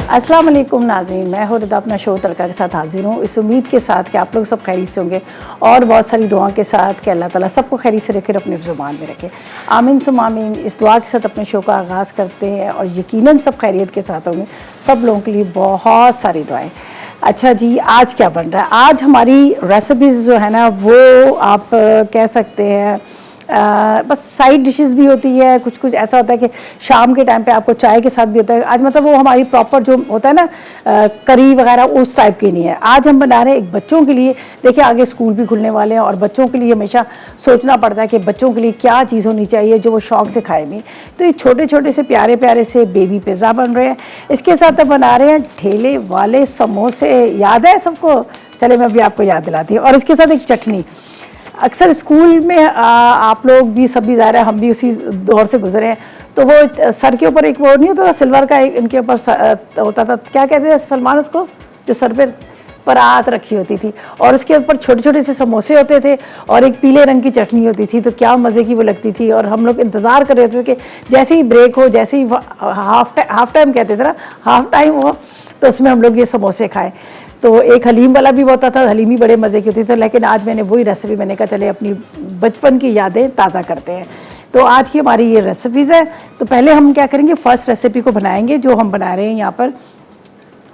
अस्सलाम वालेकुम नाज़रीन, मैं हूँ रिदा अपना शो तड़का के साथ हाजिर हूँ इस उम्मीद के साथ कि आप लोग सब खैरियत से होंगे और बहुत सारी दुआओं के साथ कि अल्लाह ताला सबको खैरियत से रखे, अपने ज़ुबान में रखे। आमीन सुम आमीन। इस दुआ के साथ अपने शो का आगाज़ करते हैं और यकीनन सब खैरियत के साथ होंगे। सब लोगों के लिए बहुत सारी दुआएँ। अच्छा जी, आज क्या बन रहा है? आज हमारी रेसिपीज़ जो है ना वो आप कह सकते हैं बस साइड डिशेस भी होती है, कुछ कुछ ऐसा होता है कि शाम के टाइम पे आपको चाय के साथ भी होता है। आज मतलब वो हमारी प्रॉपर जो होता है ना करी वगैरह उस टाइप की नहीं है। आज हम बना रहे हैं एक बच्चों के लिए। देखिए आगे स्कूल भी खुलने वाले हैं और बच्चों के लिए हमेशा सोचना पड़ता है कि बच्चों के लिए क्या चीज़ होनी चाहिए जो वो शौक से खाएंगे। तो ये छोटे छोटे से प्यारे प्यारे से बेबी पिज़्ज़ा बन रहे हैं। इसके साथ हम बना रहे हैं ठेले वाले समोसे। याद है सबको? चले मैं अभी आपको याद दिलाती हूँ। और इसके साथ एक चटनी। अक्सर स्कूल में आप लोग भी सब भी जा रहे हैं, हम भी उसी दौर से गुजरे हैं। तो वो सर के ऊपर एक वो नहीं होता था सिल्वर का, एक इनके ऊपर होता था, क्या कहते हैं सलमान उसको, जो सर पे परात रखी होती थी और उसके ऊपर छोटे छोटे से समोसे होते थे और एक पीले रंग की चटनी होती थी। तो क्या मज़े की वो लगती थी और हम लोग इंतज़ार कर रहे थे कि जैसे ही ब्रेक हो, जैसे ही हाफ टाइम कहते थे ना, हाफ टाइम हो तो उसमें हम लोग ये समोसे खाएँ। तो एक हलीम वाला भी होता था, हलीम भी बड़े मज़े की होती थी। लेकिन आज मैंने वही रेसिपी, मैंने कहा चले अपनी बचपन की यादें ताज़ा करते हैं। तो आज की हमारी ये रेसिपीज़ है। तो पहले हम क्या करेंगे, फ़र्स्ट रेसिपी को बनाएंगे जो हम बना रहे हैं यहाँ पर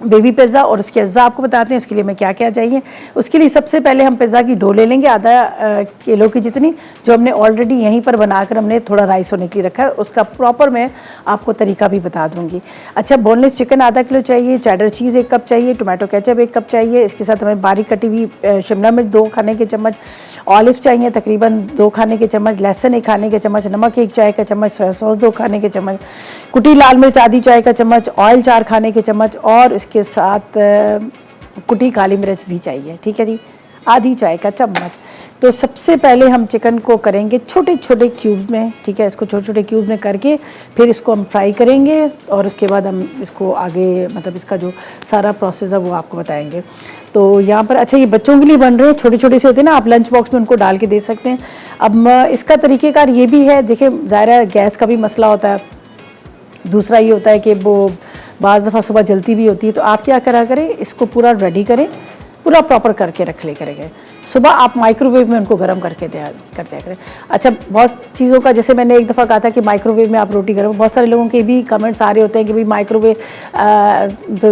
बेबी पिज़्ज़ा। और उसके अज्जा आपको बताते हैं उसके लिए हमें क्या क्या चाहिए। उसके लिए सबसे पहले हम पिज़्ज़ा की डो ले लेंगे, आधा किलो की जितनी, जो हमने ऑलरेडी यहीं पर बनाकर हमने थोड़ा राइस होने के लिए रखा है। उसका प्रॉपर मैं आपको तरीका भी बता दूंगी। अच्छा, बोनलेस चिकन आधा किलो चाहिए, चेडर चीज़ 1 कप चाहिए, टोमेटो केचप 1 कप चाहिए। इसके साथ हमें बारीक कटी हुई शिमला मिर्च 2 खाने के चम्मच, ऑलिव चाहिए तकरीबन 2 खाने के चम्मच, लहसुन 1 खाने के चम्मच, नमक 1 चाय का चम्मच, सोया सॉस 2 खाने के चम्मच, कुटी लाल मिर्च आधी चाय का चम्मच, ऑयल 4 खाने के चम्मच और इसके साथ कुटी काली मिर्च भी चाहिए। ठीक है जी, आधी चाय का चम्मच। तो सबसे पहले हम चिकन को करेंगे छोटे छोटे क्यूब्स में। ठीक है, इसको छोटे छोटे क्यूब्स में करके फिर इसको हम फ्राई करेंगे और उसके बाद हम इसको आगे मतलब इसका जो सारा प्रोसेस है वो आपको बताएंगे। तो यहाँ पर अच्छा ये बच्चों के लिए बन रहे हैं, छोटे छोटे से होते हैं ना, आप लंच बॉक्स में उनको डाल के दे सकते हैं। अब इसका तरीक़ेकार ये भी है, देखिए ज़ाहिर है गैस का भी मसला होता है, दूसरा ये होता है कि वो बाज़ दफ़ा सुबह जलती भी होती है। तो आप क्या करा करें, इसको पूरा रेडी करें, पूरा प्रॉपर करके रख ले करेंगे। सुबह आप माइक्रोवेव में उनको गर्म करके दिया करें। अच्छा, बहुत चीज़ों का जैसे मैंने एक दफ़ा कहा था कि माइक्रोवेव में आप रोटी करो, बहुत सारे लोगों के भी कमेंट्स आ रहे होते हैं कि भाई माइक्रोवेव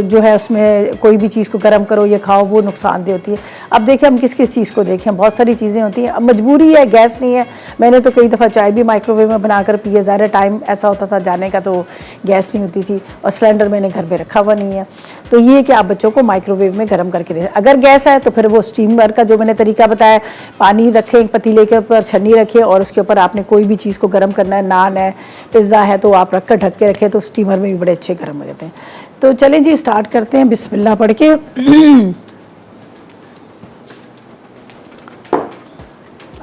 जो है उसमें कोई भी चीज़ को गर्म करो या खाओ वो नुकसानदेह होती है। अब देखें हम किस किस चीज़ को देखें, बहुत सारी चीज़ें होती हैं। अब मजबूरी है, गैस नहीं है। मैंने तो कई दफ़ा चाय भी माइक्रोवेव में बनाकर पी है, ज़्यादा टाइम ऐसा होता था जाने का तो गैस नहीं होती थी और सिलेंडर मैंने घर पर रखा हुआ नहीं है। तो ये कि आप बच्चों को माइक्रोवेव में गर्म करके दें। अगर गैस है तो फिर वो स्टीमर का जो मैंने तरीका बताया, पानी रखें एक पतीले के ऊपर, छन्नी रखें और उसके ऊपर आपने कोई भी चीज़ को गर्म करना है, नान है, पिज़्ज़ा है, तो आप रख कर ढक के रखें तो स्टीमर में भी बड़े अच्छे गर्म हो जाते हैं। तो चलें जी स्टार्ट करते हैं बिस्मिल्लाह पढ़ के।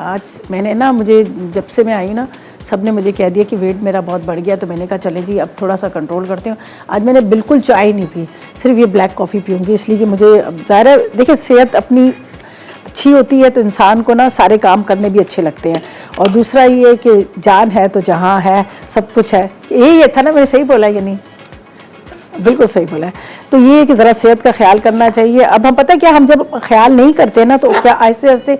आज मैंने ना, मुझे जब से मैं आई ना सब ने मुझे कह दिया कि वेट मेरा बहुत बढ़ गया। तो मैंने कहा चले जी अब थोड़ा सा कंट्रोल करते हूँ। आज मैंने बिल्कुल चाय नहीं पी, सिर्फ ये ब्लैक कॉफ़ी पीऊँगी, इसलिए कि मुझे ज़ाहिर है देखिए सेहत अपनी अच्छी होती है तो इंसान को ना सारे काम करने भी अच्छे लगते हैं। और दूसरा ये कि जान है तो जहाँ है सब कुछ है, यही था ना, मैंने सही बोला या नहीं? बिल्कुल सही बोला है। तो ये है कि ज़रा सेहत का ख्याल करना चाहिए। अब हम पता है क्या, हम जब ख्याल नहीं करते ना तो क्या आहिस्ते आहिस्ते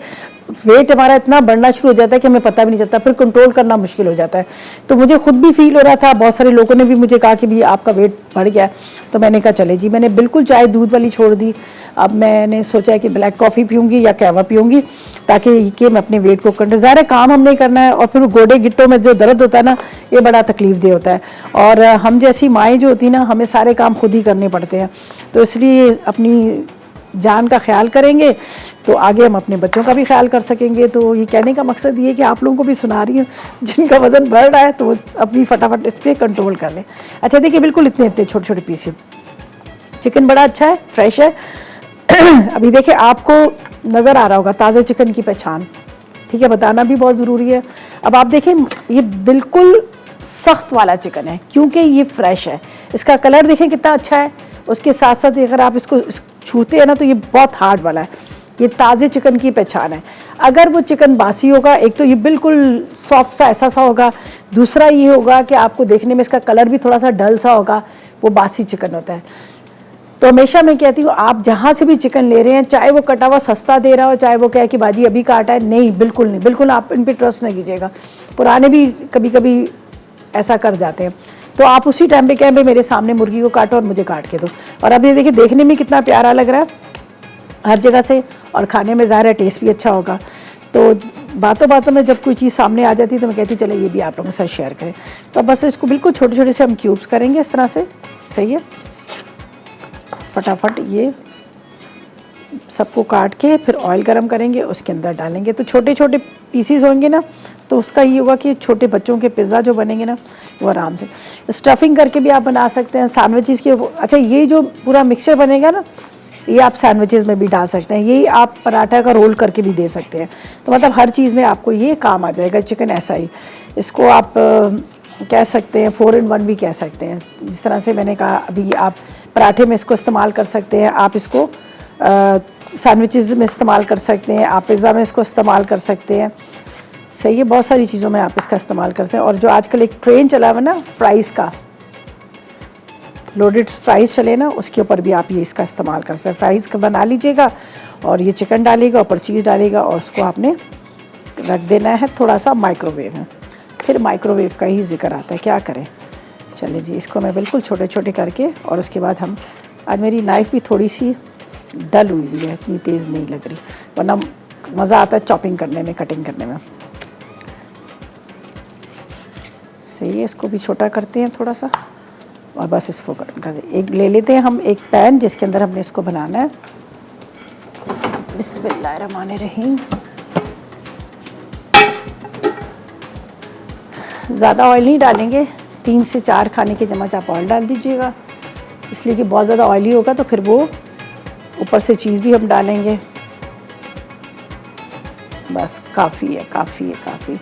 वेट हमारा इतना बढ़ना शुरू हो जाता है कि हमें पता भी नहीं चलता, फिर कंट्रोल करना मुश्किल हो जाता है। तो मुझे खुद भी फील हो रहा था, बहुत सारे लोगों ने भी मुझे कहा कि भी आपका वेट बढ़ गया। तो मैंने कहा चले जी, मैंने बिल्कुल चाय दूध वाली छोड़ दी। अब मैंने सोचा है कि ब्लैक कॉफ़ी पीऊँगी या कहवा पीऊँगी ताकि कि मैं अपने वेट को कंट्रोल, ज़्यादा काम हम नहीं करना है। और फिर गोडे गिट्टों में जो दर्द होता है ना, ये बड़ा तकलीफ दे होता है। और हम जैसी माएँ जो होती हैं ना, हमें सारे काम खुद ही करने पड़ते हैं। तो इसलिए अपनी जान का ख्याल करेंगे तो आगे हम अपने बच्चों का भी ख्याल कर सकेंगे। तो ये कहने का मकसद ये है कि आप लोगों को भी सुना रही हूँ जिनका वज़न बढ़ रहा है तो वो अपनी फटाफट इस पर कंट्रोल कर लें। अच्छा देखिए बिल्कुल इतने इतने छोटे छोटे पीस, चिकन बड़ा अच्छा है, फ्रेश है। अभी देखिए आपको नज़र आ रहा होगा ताज़े चिकन की पहचान, ठीक है, बताना भी बहुत ज़रूरी है। अब आप देखें ये बिल्कुल सख्त वाला चिकन है क्योंकि ये फ्रेश है। इसका कलर देखें कितना अच्छा है, उसके साथ साथ अगर आप इसको छूते हैं ना तो ये बहुत हार्ड वाला है। ये ताज़े चिकन की पहचान है। अगर वो चिकन बासी होगा, एक तो ये बिल्कुल सॉफ्ट सा ऐसा सा होगा, दूसरा ये होगा कि आपको देखने में इसका कलर भी थोड़ा सा डल सा होगा, वो बासी चिकन होता है। तो हमेशा मैं कहती हूँ आप जहाँ से भी चिकन ले रहे हैं, चाहे वो कटा हुआ सस्ता दे रहा हो, चाहे वो क्या है कि बाजी अभी काटा है, नहीं, बिल्कुल नहीं, बिल्कुल आप इन पे ट्रस्ट नहीं कीजिएगा। पुराने भी कभी कभी ऐसा कर जाते हैं। तो आप उसी टाइम पे कहें भाई मेरे सामने मुर्गी को काटो और मुझे काट के दो। और अब ये देखिए देखने में कितना प्यारा लग रहा है हर जगह से, और खाने में ज़ाहिर है टेस्ट भी अच्छा होगा। तो बातों बातों में जब कोई चीज़ सामने आ जाती है तो मैं कहती हूँ चलो ये भी आप लोगों के साथ शेयर करें। तो बस इसको बिल्कुल छोटे छोटे से हम क्यूब्स करेंगे इस तरह से, सही है। फटाफट ये सबको काट के फिर ऑयल गरम करेंगे, उसके अंदर डालेंगे। तो छोटे छोटे पीसीज होंगे ना, तो उसका ये होगा कि छोटे बच्चों के पिज़्ज़ा जो बनेंगे ना वो आराम से, स्टफिंग करके भी आप बना सकते हैं सैंडविचेस के। अच्छा, ये जो पूरा मिक्सचर बनेगा ना, ये आप सैंडविचेस में भी डाल सकते हैं, यही आप पराठा का रोल करके भी दे सकते हैं। तो मतलब हर चीज़ में आपको ये काम आ जाएगा। चिकन ऐसा ही, इसको आप कह सकते हैं 4 in 1 भी कह सकते हैं। जिस तरह से मैंने कहा अभी, आप पराठे में इसको इस्तेमाल कर सकते हैं, आप इसको सैंडविचेस में इस्तेमाल कर सकते हैं, आप पिज़्ज़ा में इसको इस्तेमाल कर सकते हैं, सही है। बहुत सारी चीज़ों में आप इसका इस्तेमाल कर सकते हैं। और जो आजकल एक ट्रेंड चला हुआ ना फ्राइज़ का, लोडेड फ्राइज़ चले ना, उसके ऊपर भी आप ये इसका इस्तेमाल कर सकते हैं। फ्राइज़ का बना लीजिएगा और ये चिकन डालिएगा, ऊपर चीज़ डालिएगा और उसको आपने रख देना है थोड़ा सा माइक्रोवेव में। फिर माइक्रोवेव का ही जिक्र आता है, क्या करें। चलिए जी, इसको मैं बिल्कुल छोटे छोटे करके, और उसके बाद हम, आज मेरी नाइफ़ भी थोड़ी सी डल हुई है, इतनी तेज़ नहीं लग रही, वरना मज़ा आता है चॉपिंग करने में, कटिंग करने में। सही है, इसको भी छोटा करते हैं थोड़ा सा और बस इसको कर एक ले लेते हैं हम एक पैन जिसके अंदर हमने इसको बनाना है। बिस्मिल्लाहिर्रहमानिर्रहीम। ज़्यादा ऑयल नहीं डालेंगे, 3 से 4 खाने के चम्मच आप ऑयल डाल दीजिएगा, इसलिए कि बहुत ज़्यादा ऑयली होगा तो फिर वो ऊपर से चीज़ भी हम डालेंगे। बस काफ़ी है, काफ़ी है, काफ़ी।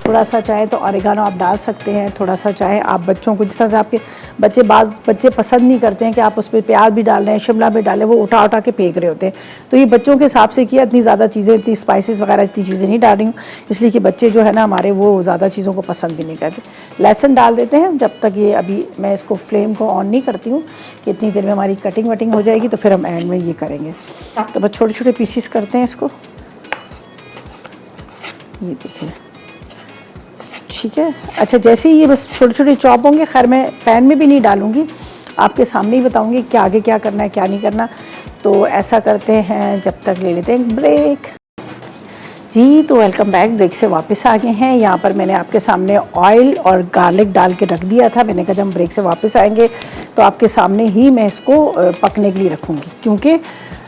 थोड़ा सा चाहे तो ऑरिगानो आप डाल सकते हैं, थोड़ा सा चाहे आप बच्चों को, जिस तरह से आपके बच्चे पसंद नहीं करते हैं कि आप उस पर प्याज भी डाल रहे हैं, शिमला भी डालें, वो उठा उठा के फेंक रहे होते हैं। तो ये बच्चों के हिसाब से किया, इतनी ज़्यादा चीज़ें, इतनी स्पाइसेस वगैरह इतनी चीज़ें नहीं डाल रही हूँ, इसलिए कि बच्चे जो है ना हमारे वो ज़्यादा चीज़ों को पसंद भी नहीं करते। लहसुन डाल देते हैं जब तक ये, अभी मैं इसको फ्लेम को ऑन नहीं करती हूँ कि इतनी देर में हमारी कटिंग वटिंग हो जाएगी, तो फिर हम एंड में ये करेंगे। तो बस छोटे छोटे पीसीस करते हैं इसको, ये देखिए, ठीक है। अच्छा, जैसे ही ये बस छोटे छोटे चॉप होंगे, खैर मैं पैन में भी नहीं डालूंगी, आपके सामने ही बताऊंगी कि आगे क्या करना है क्या नहीं करना। तो ऐसा करते हैं, जब तक ले लेते हैं ब्रेक जी। तो वेलकम बैक, ब्रेक से वापस आ गए हैं। यहाँ पर मैंने आपके सामने ऑयल और गार्लिक डाल के रख दिया था। मैंने कहा जब हम ब्रेक से वापस आएंगे तो आपके सामने ही मैं इसको पकने के लिए रखूँगी, क्योंकि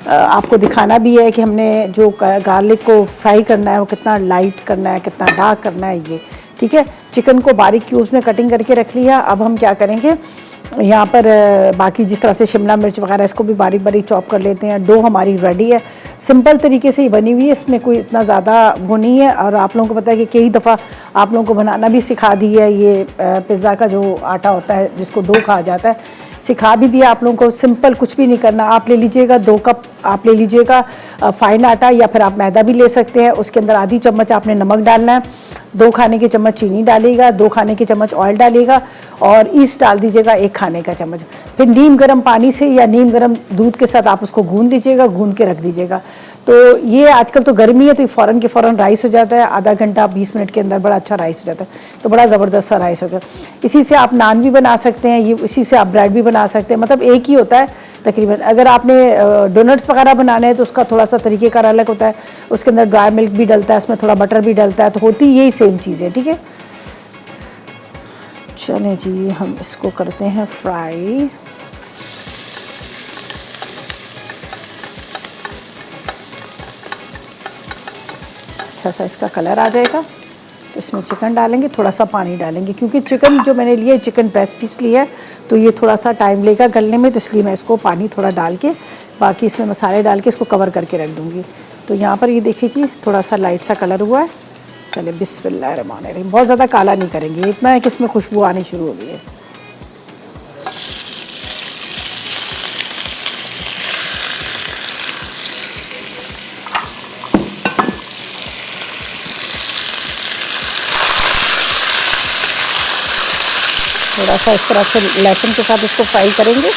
आपको दिखाना भी है कि हमने जो गार्लिक को फ्राई करना है वो कितना लाइट करना है, कितना डार्क करना है, ये ठीक है। चिकन को बारीक क्यूब्स में कटिंग करके रख लिया। अब हम क्या करेंगे, यहाँ पर बाकी जिस तरह से शिमला मिर्च वगैरह इसको भी बारीक बारीक चॉप कर लेते हैं। डो हमारी रेडी है, सिंपल तरीके से ही बनी हुई है, इसमें कोई इतना ज़्यादा वो नहीं है। और आप लोगों को पता है कि कई दफ़ा आप लोगों को बनाना भी सिखा दी है, ये पिज़्ज़ा का जो आटा होता है जिसको डो कहा जाता है, सिखा भी दिया आप लोगों को। सिंपल, कुछ भी नहीं करना, आप ले लीजिएगा 2 कप आप ले लीजिएगा फाइन आटा, या फिर आप मैदा भी ले सकते हैं। उसके अंदर आधी चम्मच आपने नमक डालना है, 2 खाने के चम्मच चीनी डालिएगा, 2 खाने के चम्मच ऑयल डालिएगा और ईस्ट डाल दीजिएगा 1 खाने का चम्मच। फिर नीम गर्म पानी से या नीम गर्म दूध के साथ आप उसको गूंद दीजिएगा, गूंद के रख दीजिएगा। तो ये आजकल तो गर्मी है तो फ़ौरन के फ़ौरन राइस हो जाता है, आधा घंटा 20 मिनट के अंदर बड़ा अच्छा राइस हो जाता है, तो बड़ा ज़बरदस्त सा राइस होता है। इसी से आप नान भी बना सकते हैं, ये इसी से आप ब्रेड भी बना सकते हैं, मतलब एक ही होता है तकरीबन। अगर आपने डोनट्स वगैरह बनाने हैं तो उसका थोड़ा सा तरीक़ेकार अलग होता है, उसके अंदर ड्राई मिल्क भी डलता है, उसमें थोड़ा बटर भी डलता है, तो होती यही सेम चीज़ है, ठीक है। चलें जी, हम इसको करते हैं फ्राई। अच्छा सा इसका कलर आ जाएगा तो इसमें चिकन डालेंगे, थोड़ा सा पानी डालेंगे, क्योंकि चिकन जो मैंने लिया है चिकन ब्रेस्ट पीस लिया है, तो ये थोड़ा सा टाइम लेगा गलने में, तो इसलिए मैं इसको पानी थोड़ा डाल के, बाकी इसमें मसाले डाल के इसको कवर करके रख दूँगी। तो यहाँ पर ये देखिए जी, थोड़ा सा लाइट सा कलर हुआ है। चले बिस्मिल्लाहिर्रहमानिर्रहीम, बहुत ज़्यादा काला नहीं करेंगे, इतना है कि इसमें खुशबू आनी शुरू हो गई है। थोड़ा सा इस तरह से लहसुन के साथ इसको फ्राई करेंगे।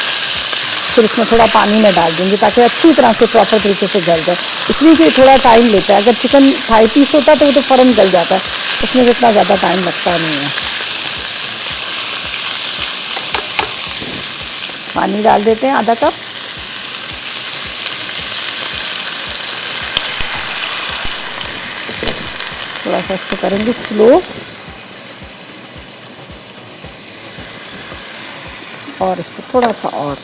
फिर इसमें थोड़ा पानी मैं डाल दूँगी ताकि अच्छी तरह से प्रॉपर तरीके से गल जाए। इसमें फिर थोड़ा टाइम लेता है, अगर चिकन थाई पीस होता तो वो तो फ़ौरन गल जाता है, इसमें इतना ज़्यादा टाइम लगता नहीं है। पानी डाल देते हैं आधा कप। थोड़ा सा इसको करेंगे स्लो, और इससे थोड़ा सा और,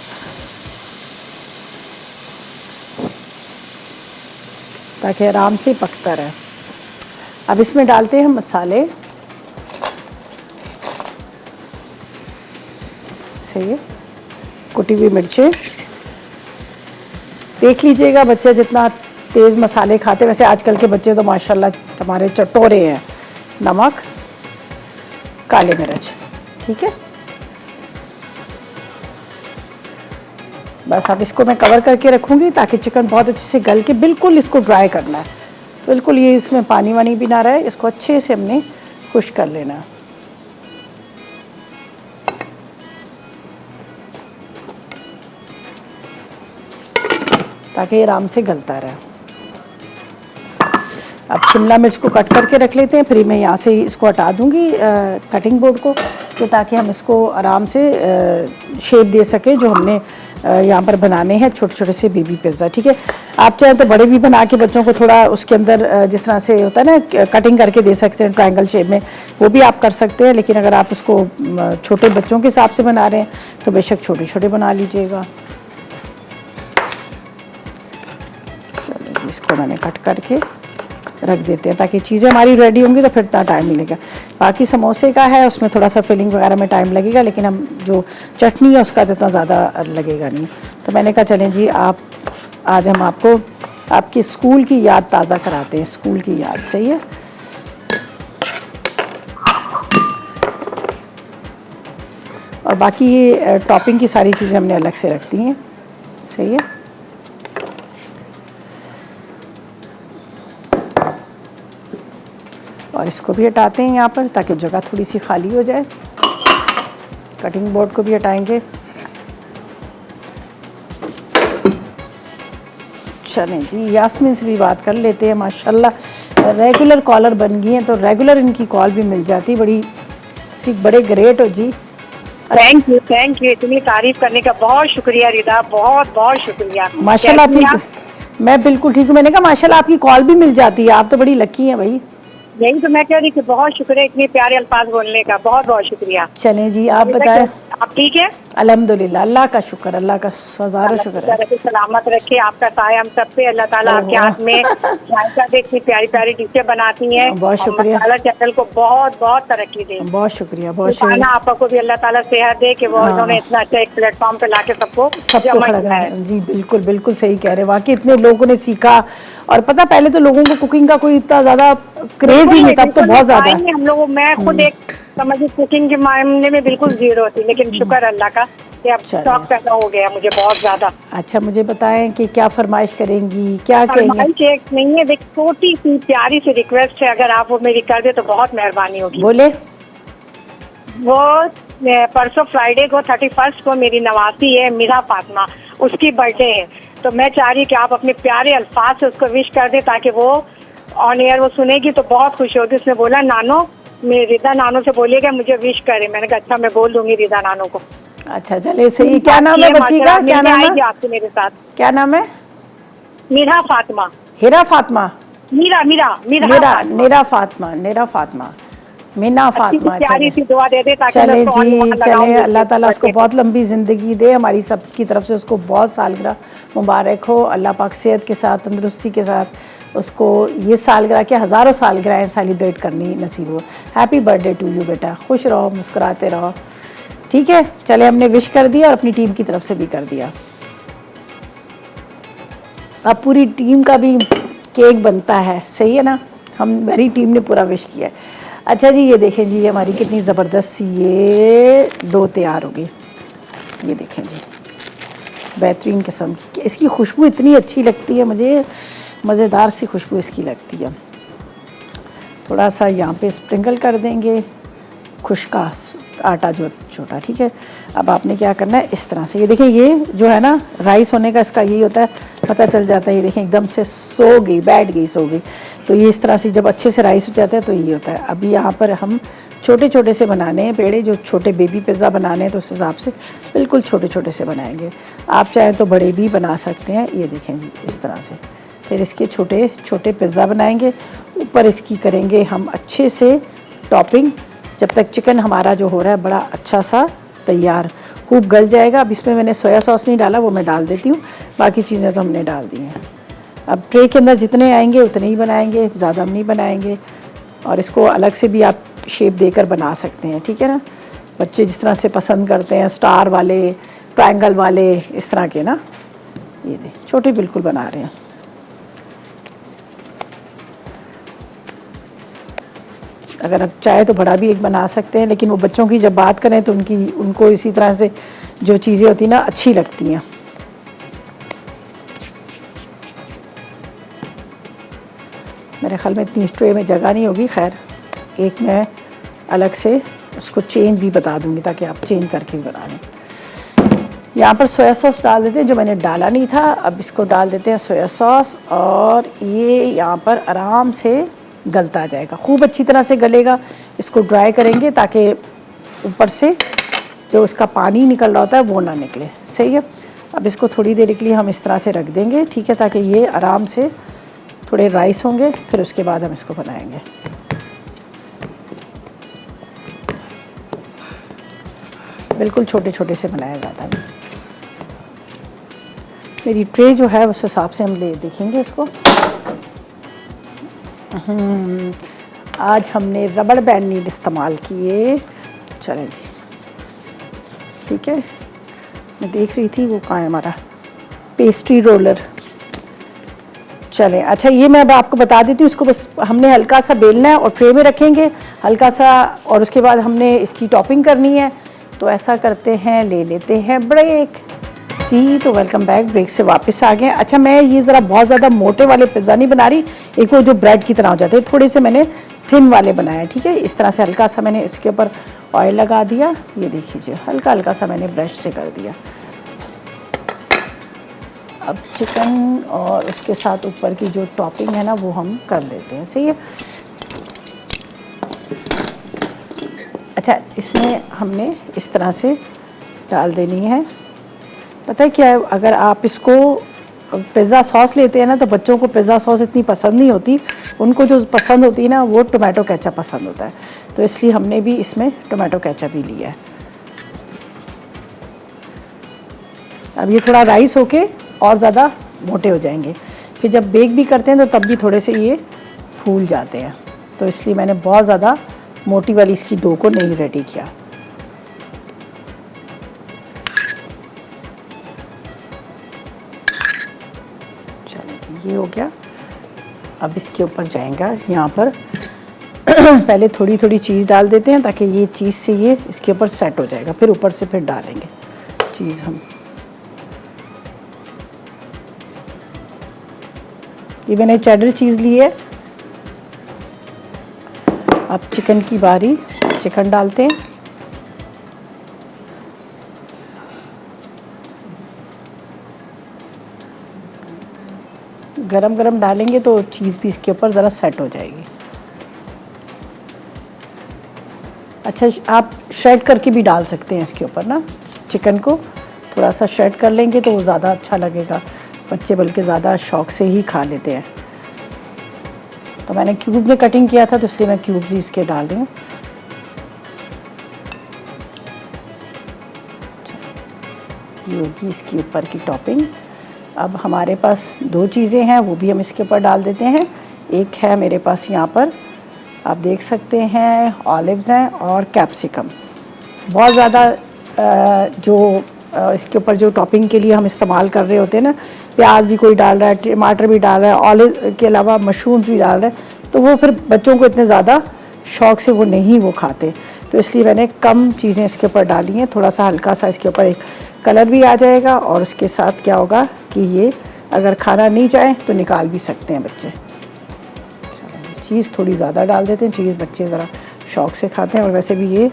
ताकि आराम से पकता रहे। अब इसमें डालते हैं मसाले। सही है, कुटी हुई मिर्चें। देख लीजिएगा बच्चे जितना तेज़ मसाले खाते, वैसे आजकल के बच्चे तो माशाल्लाह हमारे चटोरे हैं। नमक, काली मिर्च, ठीक है। बस अब इसको मैं कवर करके रखूँगी ताकि चिकन बहुत अच्छे से गल के बिल्कुल इसको ड्राई करना है, बिल्कुल ये इसमें पानी वानी भी ना रहे, इसको अच्छे से हमने खुश कर लेना है। ताकि ये आराम से गलता रहे। अब शिमला मिर्च को कट करके रख लेते हैं, फिर मैं यहाँ से इसको हटा दूँगी कटिंग बोर्ड को, तो ताकि हम इसको आराम से शेप दे सकें जो हमने यहाँ पर बनाने हैं, छोटे छोटे से बेबी पिज़्ज़ा। ठीक है, आप चाहें तो बड़े भी बना के बच्चों को थोड़ा उसके अंदर जिस तरह से होता है ना कटिंग करके दे सकते हैं ट्रायंगल शेप में, वो भी आप कर सकते हैं। लेकिन अगर आप उसको छोटे बच्चों के हिसाब से बना रहे हैं तो बेशक छोटे छोटे बना लीजिएगा। चलो इसको मैंने कट करके रख देते हैं ताकि चीज़ें हमारी रेडी होंगी तो फिर इतना टाइम मिलेगा। बाकी समोसे का है उसमें थोड़ा सा फिलिंग वगैरह में टाइम लगेगा, लेकिन हम जो चटनी है उसका तो इतना ज़्यादा लगेगा नहीं। तो मैंने कहा चलें जी, आज हम आपको आपकी स्कूल की याद ताज़ा कराते हैं, स्कूल की याद। सही है, और बाकी ये टॉपिंग की सारी चीज़ें हमने अलग से रख दी हैं। सही है, और इसको भी हटाते हैं यहाँ पर ताकि जगह थोड़ी सी खाली हो जाए। कटिंग बोर्ड को भी हटाएंगे। चलें जी, यास्मीन से भी बात कर लेते हैं। माशाल्लाह रेगुलर कॉलर बन गई हैं, तो रेगुलर इनकी कॉल भी मिल जाती। बड़े ग्रेट हो जी। थैंक यू, इतनी तारीफ करने का बहुत शुक्रिया रिदा, बहुत बहुत शुक्रिया। माशाल्लाह मैं बिल्कुल ठीक हूँ। मैंने कहा माशाल्लाह आपकी कॉल भी मिल जाती है, आप तो बड़ी लकी हैं भाई। यही तो मैं कह रही थी, बहुत शुक्रिया इतने प्यारे अल्फाज बोलने का, बहुत बहुत शुक्रिया। चलें जी, आप बताएं। आप ठीक है? अल्हम्दुलिल्लाह, अल्लाह का शुक्र, अल्लाह का हज़ारों शुक्र है। सलामत रखे, आपका साया हम सब पे, अल्लाह ताला आपके हाथ में जायका दे, इतनी प्यारी प्यारी डिशें बनाती हैं। बहुत शुक्रिया। अल्लाह चैनल को बहुत बहुत तरक्की दे। बहुत शुक्रिया, बहुत शुक्रिया। आपको भी अल्लाह ताला सेहत दे कि वो उन्होंने इतना अच्छा एक प्लेटफॉर्म पे लाके सबको खड़ा है। जी बिल्कुल बिल्कुल सही कह रहे हैं। वाकई इतने लोगों ने सीखा, और पता पहले तो लोगों को कुकिंग का कोई इतना ज्यादा क्रेज ही नहीं था, अब तो बहुत ज्यादा है। हम लोग, मैं खुद एक समझिए कुकिंग के मामले में बिल्कुल जीरो थी, लेकिन शुक्र अल्लाह का कि अब शौक पैदा हो गया मुझे बहुत ज्यादा। अच्छा, मुझे बताएं कि क्या फरमाइश करेंगी, क्या कहेंगी? फरमाइश नहीं है, एक छोटी सी प्यारी सी रिक्वेस्ट है, अगर आप वो मेरी कर दे तो बहुत मेहरबानी होगी। बोले। वो परसों फ्राइडे को 31 को मेरी नवासी है मीरा फातिमा, उसकी बर्थडे है, तो मैं चाह रही कि आप अपने प्यारे अल्फाज से उसको विश कर दे ताकि वो ऑन एयर वो सुनेगी तो बहुत खुश होगी। उसने बोला नानो, मैं रिदा नानो से बोलिएगा मुझे विश करे। मैंने कहा अच्छा, मैं बोल दूंगी रिदा नानो को। अच्छा चले, सही। क्या नाम है बच्ची का? क्या नाम है आपके मेरे साथ? क्या नाम है? मीरा फातिमा। हीरा फातिमा? मीरा मीरा मीरा नीरा फातिमा, नीरा फातिमा, मीना फातिमा। प्यारी सी दुआ दे दे ताकि चले जी, चले। अल्लाह ताला उसको बहुत लंबी ज़िंदगी दे, हमारी सब की तरफ से उसको बहुत सालगिरह मुबारक हो। अल्लाह पाक सेहत के साथ, तंदुरुस्ती के साथ उसको ये सालगिरह के हज़ारों सालगिरह सेलिब्रेट करनी नसीब हो। हैप्पी बर्थडे टू यू बेटा, खुश रहो, मुस्कुराते रहो। ठीक है, चले, हमने विश कर दिया और अपनी टीम की तरफ से भी कर दिया। अब पूरी टीम का भी केक बनता है, सही है ना? मेरी टीम ने पूरा विश किया है। अच्छा जी, ये देखें जी, हमारी कितनी ज़बरदस्त सी ये दो तैयार हो गई। ये देखें जी, बेहतरीन किस्म की। इसकी खुशबू इतनी अच्छी लगती है मुझे, मज़ेदार सी खुशबू इसकी लगती है। थोड़ा सा यहाँ पे स्प्रिंकल कर देंगे खुशका आटा जो छोटा, ठीक है। अब आपने क्या करना है, इस तरह से, ये देखें, ये जो है ना राइस होने का इसका यही होता है, पता चल जाता है। ये देखें एकदम से सो गई, बैठ गई, सो गई। तो ये इस तरह से जब अच्छे से राइस हो जाता है तो ये होता है। अभी यहाँ पर हम छोटे छोटे से बनाने हैं पेड़े, जो छोटे बेबी पिज़्ज़ा बनाने हैं तो उस हिसाब से बिल्कुल छोटे छोटे से बनाएंगे। आप चाहें तो बड़े भी बना सकते हैं। ये देखें जी, इस तरह से। फिर इसके छोटे छोटे पिज़्ज़ा बनाएंगे, ऊपर इसकी करेंगे हम अच्छे से टॉपिंग, जब तक चिकन हमारा जो हो रहा है बड़ा अच्छा सा तैयार, खूब गल जाएगा। अब इसमें मैंने सोया सॉस नहीं डाला, वो मैं डाल देती हूँ, बाकी चीज़ें तो हमने डाल दी हैं। अब ट्रे के अंदर जितने आएंगे उतने ही बनाएंगे, ज़्यादा हम नहीं बनाएंगे। और इसको अलग से भी आप शेप देकर बना सकते हैं, ठीक है ना। बच्चे जिस तरह से पसंद करते हैं, स्टार वाले, ट्रायंगल वाले, इस तरह के ना। ये दे छोटे बिल्कुल बना रहे हैं। अगर आप चाहे तो बड़ा भी एक बना सकते हैं, लेकिन वो बच्चों की जब बात करें तो उनको इसी तरह से जो चीज़ें होती ना अच्छी लगती हैं। मेरे ख्याल में इतनी ट्रे में जगह नहीं होगी, खैर एक मैं अलग से उसको चेंज भी बता दूंगी ताकि आप चेंज करके भी बना लें। यहाँ पर सोया सॉस डाल देते हैं, जो मैंने डाला नहीं था। अब इसको डाल देते हैं सोया सॉस, और ये यहाँ पर आराम से गलता जाएगा, खूब अच्छी तरह से गलेगा। इसको ड्राई करेंगे ताकि ऊपर से जो इसका पानी निकल रहा होता है वो ना निकले, सही है। अब इसको थोड़ी देर के लिए हम इस तरह से रख देंगे, ठीक है, ताकि ये आराम से थोड़े राइस होंगे, फिर उसके बाद हम इसको बनाएंगे। बिल्कुल छोटे छोटे से बनाया जाता है। मेरी ट्रे जो है उस हिसाब से हम ले देखेंगे इसको। आज हमने रबड़ बैंड नीड इस्तेमाल किए। चलें जी, ठीक है। मैं देख रही थी वो कहाँ है हमारा पेस्ट्री रोलर। चलें, अच्छा ये मैं अब आपको बता देती हूँ। इसको बस हमने हल्का सा बेलना है और ट्रे में रखेंगे हल्का सा, और उसके बाद हमने इसकी टॉपिंग करनी है। तो ऐसा करते हैं, ले लेते हैं ब्रेक जी। तो वेलकम बैक, ब्रेक से वापस आ गए। अच्छा, मैं ये ज़रा बहुत ज़्यादा मोटे वाले पिज़्ज़ा नहीं बना रही, एक वो जो ब्रेड की तरह हो जाते हैं, थोड़े से मैंने थिन वाले बनाए, ठीक है। इस तरह से हल्का सा मैंने इसके ऊपर ऑयल लगा दिया, ये देख लीजिए, हल्का हल्का सा मैंने ब्रश से कर दिया। अब चिकन और उसके साथ ऊपर की जो टॉपिंग है ना वो हम कर लेते हैं, सही है। अच्छा, इसमें हमने इस तरह से डाल देनी है। पता है क्या है, अगर आप इसको पिज़्ज़ा सॉस लेते हैं ना तो बच्चों को पिज़्ज़ा सॉस इतनी पसंद नहीं होती, उनको जो पसंद होती है ना वो टोमेटो केचप पसंद होता है। तो इसलिए हमने भी इसमें टोमेटो केचप ही लिया है। अब ये थोड़ा राइस होके और ज़्यादा मोटे हो जाएंगे, फिर जब बेक भी करते हैं तो तब भी थोड़े से ये फूल जाते हैं। तो इसलिए मैंने बहुत ज़्यादा मोटी वाली इसकी डो को नहीं रेडी किया। ये हो गया। अब इसके ऊपर जाएगा, यहाँ पर पहले थोड़ी थोड़ी चीज़ डाल देते हैं ताकि ये चीज़ से ये इसके ऊपर सेट हो जाएगा, फिर ऊपर से फिर डालेंगे चीज़ हम। ये मैंने चेडर चीज़ ली है। अब चिकन की बारी, चिकन डालते हैं। गरम गरम डालेंगे तो चीज़ भी इसके ऊपर ज़रा सेट हो जाएगी। अच्छा, आप श्रेड करके भी डाल सकते हैं इसके ऊपर ना, चिकन को थोड़ा सा श्रेड कर लेंगे तो वो ज़्यादा अच्छा लगेगा। बच्चे बल्कि ज़्यादा शौक़ से ही खा लेते हैं। तो मैंने क्यूब में कटिंग किया था तो इसलिए मैं क्यूब्स ही इसके डाल रही हूँ। ये होगी इसके ऊपर की टॉपिंग। अब हमारे पास दो चीज़ें हैं, वो भी हम इसके ऊपर डाल देते हैं। एक है मेरे पास यहाँ पर आप देख सकते हैं ऑलिव्स हैं और कैप्सिकम। बहुत ज़्यादा जो इसके ऊपर जो टॉपिंग के लिए हम इस्तेमाल कर रहे होते हैं ना, प्याज भी कोई डाल रहा है, टमाटर भी डाल रहा है, ऑलिव के अलावा मशरूम भी डाल रहा है, तो वो फिर बच्चों को इतने ज़्यादा शौक़ से वो नहीं वो खाते। तो इसलिए मैंने कम चीज़ें इसके ऊपर डाली हैं। थोड़ा सा हल्का सा इसके ऊपर एक कलर भी आ जाएगा, और उसके साथ क्या होगा कि ये अगर खाना नहीं चाहे तो निकाल भी सकते हैं बच्चे। चीज़ थोड़ी ज़्यादा डाल देते हैं, चीज़ बच्चे ज़रा शौक़ से खाते हैं, और वैसे भी ये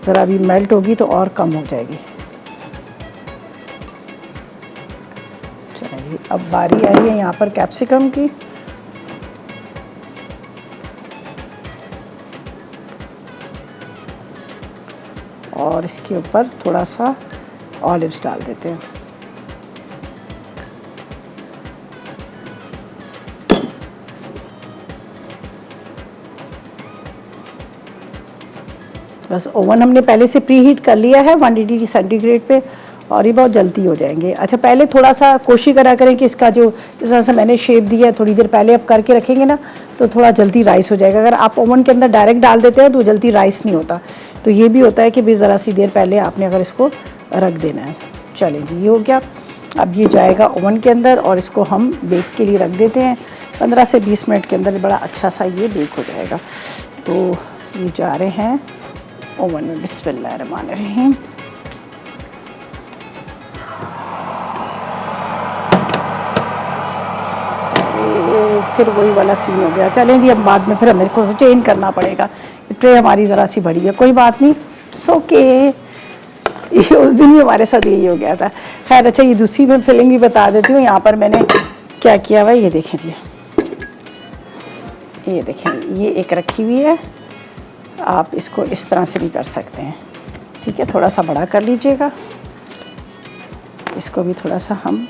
ज़रा अभी मेल्ट होगी तो और कम हो जाएगी। चलो जी, अब बारी आई है यहाँ पर कैप्सिकम की। और इसके ऊपर थोड़ा सा ऑलिव्स डाल देते हैं। बस ओवन हमने पहले से प्री हीट कर लिया है 180 डिग्री सेंटीग्रेड पे, और ये बहुत जल्दी हो जाएंगे। अच्छा, पहले थोड़ा सा कोशिश करा करें कि इसका जो जिस तरह से मैंने शेप दिया है थोड़ी देर पहले अब करके रखेंगे ना तो थोड़ा जल्दी राइस हो जाएगा। अगर आप ओवन के अंदर डायरेक्ट डाल देते हैं तो जल्दी राइस नहीं होता। तो ये भी होता है कि भी ज़रा सी देर पहले आपने अगर इसको रख देना है। चलें जी, ये हो गया। अब ये जाएगा ओवन के अंदर और इसको हम बेक के लिए रख देते हैं। 15 से 20 मिनट के अंदर बड़ा अच्छा सा ये बेक हो जाएगा। तो ये जा रहे हैं ओवन में। बिस्मिल्लाहिर्रहमानिर्रहीम। फिर वही वाला सीन हो गया। चलें जी, अब बाद में फिर हमें को चेंज करना पड़ेगा। ट्रे हमारी ज़रा सी बड़ी है, कोई बात नहीं, सो के ये उस दिन ही हमारे साथ यही हो गया था। खैर अच्छा, ये दूसरी मैं फिलिंग भी बता देती हूँ। यहाँ पर मैंने क्या किया हुआ, ये देखें जी, ये देखें, ये एक रखी हुई है। आप इसको इस तरह से भी कर सकते हैं, ठीक है। थोड़ा सा बड़ा कर लीजिएगा। इसको भी थोड़ा सा हम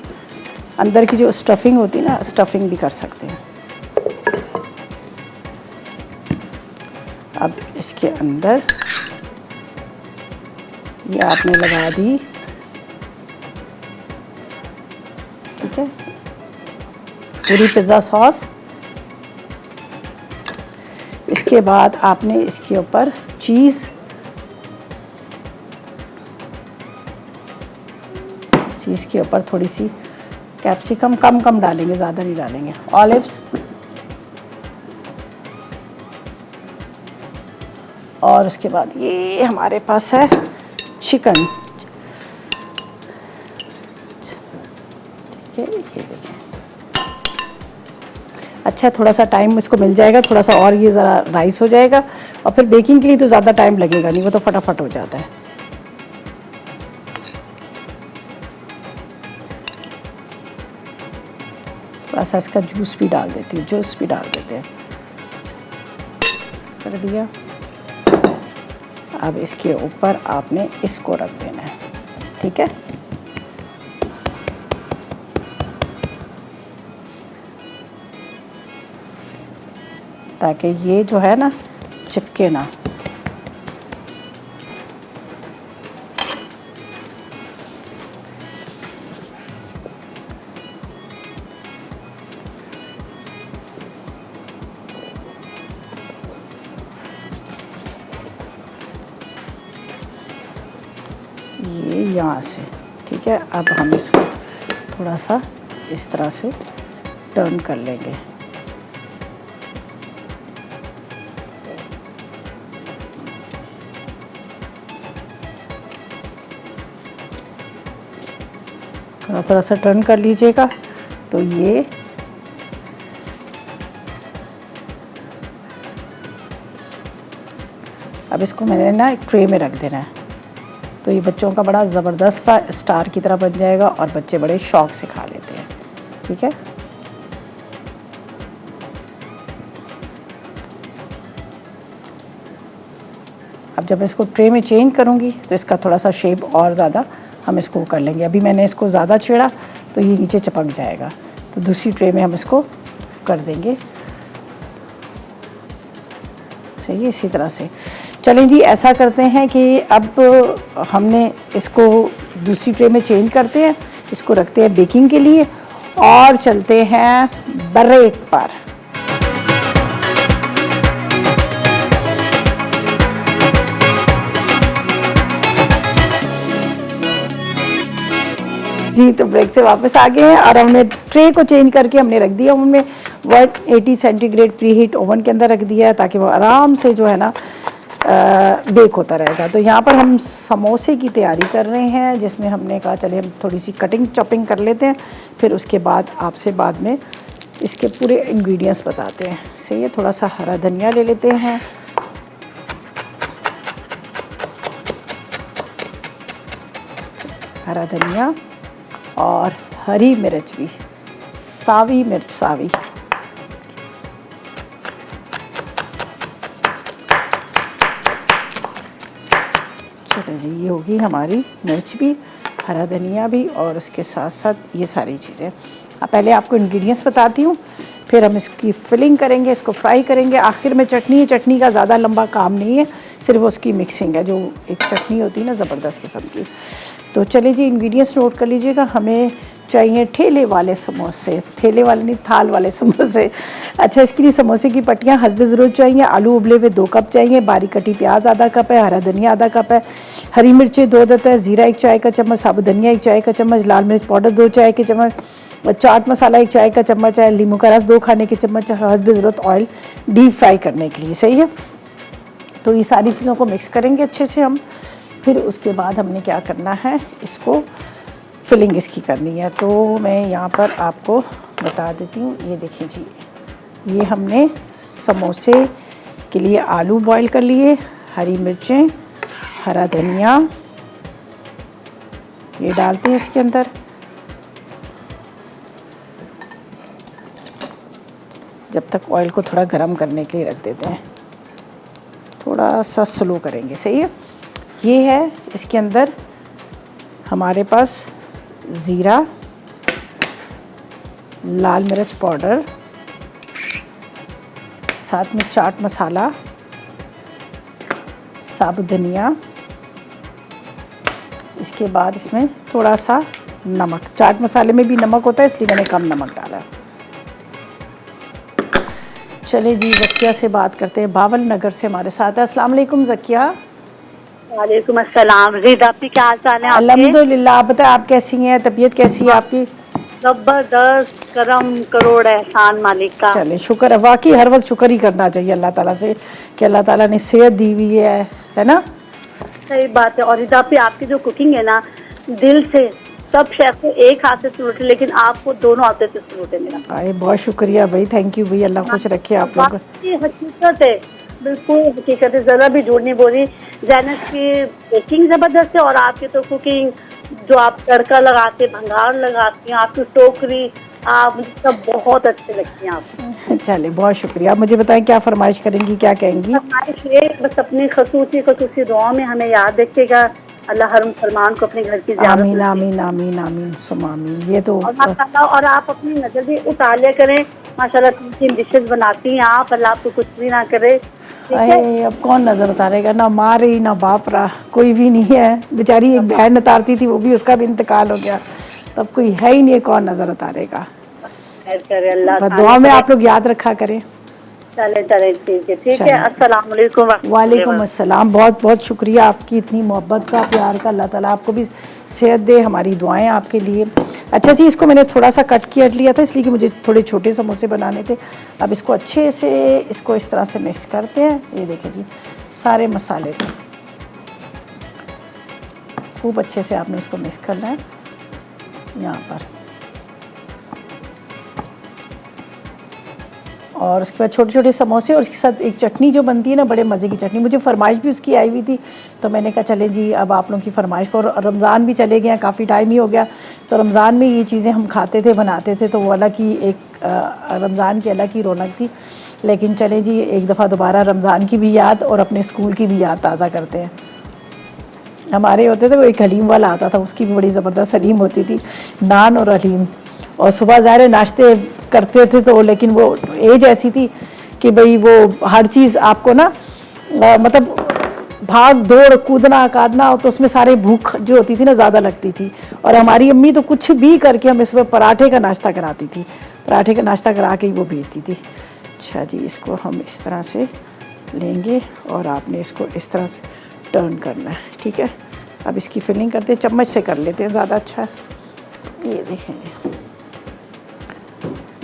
अंदर की जो स्टफिंग होती है ना, स्टफिंग भी कर सकते हैं। अब इसके अंदर ये आपने लगा दी, ठीक है, पूरी पिज़्ज़ा सॉस। इसके बाद आपने इसके ऊपर चीज़ के ऊपर थोड़ी सी कैप्सिकम कम डालेंगे, ज़्यादा नहीं डालेंगे। ऑलिव्स और उसके बाद ये हमारे पास है चिकन, ठीक है। ये देखें, अच्छा थोड़ा सा टाइम इसको मिल जाएगा, थोड़ा सा और ये ज़रा राइस हो जाएगा और फिर बेकिंग के लिए तो ज़्यादा टाइम लगेगा नहीं, वो तो फटाफट हो जाता है। थोड़ा सा इसका जूस भी डाल देती हूँ, जूस भी डाल देते हैं, कर दिया। अब इसके ऊपर आपने इसको रख देना है, ठीक है। ताकि ये जो है ना चिपके ना। ये यहाँ से, ठीक है। अब हम इसको थोड़ा सा इस तरह से टर्न कर लेंगे। थोड़ा सा टर्न कर लीजिएगा। तो ये अब इसको मैंने ना एक ट्रे में रख देना है। तो ये बच्चों का बड़ा ज़बरदस्त सा स्टार की तरह बन जाएगा और बच्चे बड़े शौक से खा लेते हैं, ठीक है। अब जब इसको ट्रे में चेंज करूँगी तो इसका थोड़ा सा शेप और ज़्यादा हम इसको कर लेंगे। अभी मैंने इसको ज़्यादा छेड़ा तो ये नीचे चिपक जाएगा, तो दूसरी ट्रे में हम इसको कर देंगे, सही है, इसी तरह से। चलें जी, ऐसा करते हैं कि अब हमने इसको दूसरी ट्रे में चेंज करते हैं, इसको रखते हैं बेकिंग के लिए और चलते हैं ब्रेक पर। जी, तो ब्रेक से वापस आ गए हैं और हमने ट्रे को चेंज करके हमने रख दिया ओवन में। 180 सेंटीग्रेड प्री हीट ओवन के अंदर रख दिया है ताकि वो आराम से जो है ना बेक होता रहेगा। तो यहाँ पर हम समोसे की तैयारी कर रहे हैं, जिसमें हमने कहा चले हम थोड़ी सी कटिंग चॉपिंग कर लेते हैं, फिर उसके बाद आपसे बाद में इसके पूरे इंग्रेडिएंट्स बताते हैं। सही है, थोड़ा सा हरा धनिया ले लेते हैं, हरा धनिया और हरी मिर्च भी, सावी मिर्च, सावी। चलो जी, ये होगी हमारी मिर्च भी, हरा धनिया भी, और उसके साथ साथ ये सारी चीज़ें। अब पहले आपको इंग्रेडिएंट्स बताती हूँ, फिर हम इसकी फिलिंग करेंगे, इसको फ्राई करेंगे, आखिर में चटनी है। चटनी का ज़्यादा लंबा काम नहीं है, सिर्फ उसकी मिक्सिंग है, जो एक चटनी होती है ना ज़बरदस्त किस्म की। तो चलिए जी, इंग्रेडिएंट्स नोट कर लीजिएगा। हमें चाहिए ठेले वाले समोसे, ठेले वाले नहीं, थाल वाले समोसे। अच्छा, इसके लिए समोसे की पट्टियाँ हस्बे ज़रूरत चाहिए। आलू उबले हुए 2 कप चाहिए, बारीक कटी प्याज आधा कप है, हरा धनिया आधा कप है, हरी मिर्चें 2 अदद है, ज़ीरा 1 चाय का चम्मच, साबुत धनिया 1 चाय का चम्मच, लाल मिर्च पाउडर 2 चाय के चम्मच, और चाट मसाला 1 चाय का चम्मच है, नींबू का रस 2 खाने के चम्मच, हस्बे ज़रूरत ऑयल डीप फ्राई करने के लिए। सही है। तो ये सारी चीज़ों को मिक्स करेंगे अच्छे से हम। फिर उसके बाद हमने क्या करना है, इसको फिलिंग इसकी करनी है। तो मैं यहाँ पर आपको बता देती हूँ। ये देखिए जी, ये हमने समोसे के लिए आलू बॉईल कर लिए, हरी मिर्चें, हरा धनिया ये डालते हैं इसके अंदर। जब तक ऑयल को थोड़ा गर्म करने के लिए रख देते हैं, थोड़ा सा स्लो करेंगे। सही है। ये है इसके अंदर हमारे पास ज़ीरा, लाल मिर्च पाउडर, साथ में चाट मसाला, साबुत धनिया, इसके बाद इसमें थोड़ा सा नमक। चाट मसाले में भी नमक होता है, इसलिए मैंने कम नमक डाला। चलिए जी, ज़किया से बात करते हैं, बावल नगर से हमारे साथ है। अस्सलाम वालेकुम ज़किया। वालेकुम अस्सलाम। रीदा, आपकी क्या हाल चाल है? अल्हम्दुलिल्लाह। आप बताएं, आप कैसी हैं? तबीयत कैसी है आपकी? जबरदस्त, करम करोड़ एहसान मालिक का। चले, शुक्र है। वाकई हर वक्त शुक्र ही करना चाहिए अल्लाह ताला से कि अल्लाह ताला ने सेहत दी हुई है ना। सही बात है। और रीदा पे आपकी जो कुकिंग है ना, दिल से सब शेफ को एक हाथ से सलूट है, लेकिन आपको दोनों हाथों से सलूट है मेरा। भाई बहुत शुक्रिया भाई, थैंक यू भाई, अल्लाह खुश रखे आप लोग। हकीकत है, बिल्कुल हकीकत है, जरा भी झूठ नहीं बोली। जैनस की बेकिंग जबरदस्त है, और आपकी तो कुकिंग, जो आप तड़का लगाते, भंगार लगाती हैं, आपकी टोकरी, आप मुझे सब बहुत अच्छे लगती हैं आप। चले, बहुत शुक्रिया। आप मुझे बताएं, क्या फरमाइश करेंगी, क्या कहेंगी? फरमाइश ये, बस अपनी खसूसी दुआ में हमें याद रखेगा। अल्लाह हर मुसलमान को अपने घर की ज़ियारत आमीन आमीन आमीन आमीन सुम आमीन। ये तो और माशाल्लाह, और आप अपनी नजर भी उतार लिया करें। माशाल्लाह 3 डिशेज बनाती हैं आप, अल्लाह आपको कुछ भी ना करे। अरे अब कौन नजर उतारेगा, ना माँ रही ना बाप रहा, कोई भी नहीं है। बेचारी एक बहन उतारती थी, वो भी, उसका भी इंतकाल हो गया, तब कोई है ही नहीं, कौन नजर उतारेगा। करे अल्लाह। दुआ में आप लोग याद रखा करें। चले चले, ठीक है। अस्सलाम वालेकुम। वालेकुम अस्सलाम। बहुत बहुत शुक्रिया आपकी इतनी मोहब्बत का, प्यार का। अल्लाह ताला आपको भी सेहत दे, हमारी दुआएं आपके लिए। अच्छा जी, इसको मैंने थोड़ा सा कट किया लिया था, इसलिए कि मुझे थोड़े छोटे समोसे बनाने थे। अब इसको अच्छे से, इसको इस तरह से मिक्स करते हैं। ये देखिए जी, सारे मसाले को खूब अच्छे से आपने इसको मिक्स करना है यहाँ पर। और उसके बाद छोटे छोटे समोसे, और उसके साथ एक चटनी जो बनती है ना, बड़े मज़े की चटनी। मुझे फरमाइश भी उसकी आई हुई थी, तो मैंने कहा चले जी, अब आप लोगों की फरमाइश को। रमज़ान भी चले गए हैं, काफ़ी टाइम ही हो गया, तो रमज़ान में ये चीज़ें हम खाते थे, बनाते थे, तो वो अलग ही एक रमज़ान की अलग ही रौनक थी। लेकिन चले जी, एक दफ़ा दोबारा रमज़ान की भी याद और अपने स्कूल की भी याद ताज़ा करते हैं। हमारे होते थे, वो एक हलीम वाला आता था, उसकी भी बड़ी ज़बरदस्त हलीम होती थी, नान और हलीम। और सुबह ज़ाहिर नाश्ते करते थे, तो लेकिन वो एज ऐसी थी कि भाई वो हर चीज़ आपको ना मतलब भाग दौड़ कूदना कादना, तो उसमें सारे भूख जो होती थी ना ज़्यादा लगती थी। और हमारी अम्मी तो कुछ भी करके हमें सुबह पराठे का नाश्ता कराती थी, पराठे का नाश्ता करा के ही वो भेजती थी। अच्छा जी, इसको हम इस तरह से लेंगे और आपने इसको इस तरह से टर्न करना है, ठीक है। अब इसकी फिलिंग करते हैं, चम्मच से कर लेते हैं, ज़्यादा अच्छा है। ये देखेंगे,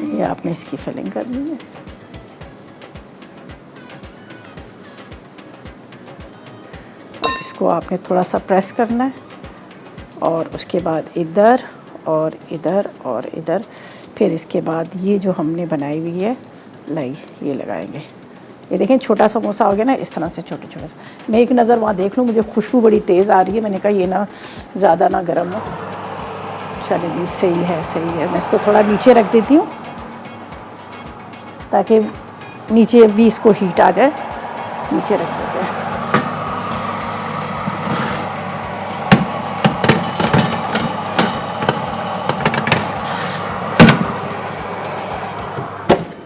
ये आपने इसकी फिलिंग करनी है। अब इसको आपने थोड़ा सा प्रेस करना है, और उसके बाद इधर और इधर और इधर। फिर इसके बाद ये जो हमने बनाई हुई है लाई, ये लगाएंगे ये देखें छोटा समोसा हो गया ना, इस तरह से छोटे छोटे से। मैं एक नज़र वहाँ देख लूँ, मुझे खुशबू बड़ी तेज़ आ रही है, मैंने कहा ये ना ज़्यादा ना गर्म हो। चलिए जी, सही है सही है। मैं इसको थोड़ा नीचे रख देती हूँ ताकि नीचे भी इसको हीट आ जाए। नीचे रख देते हैं।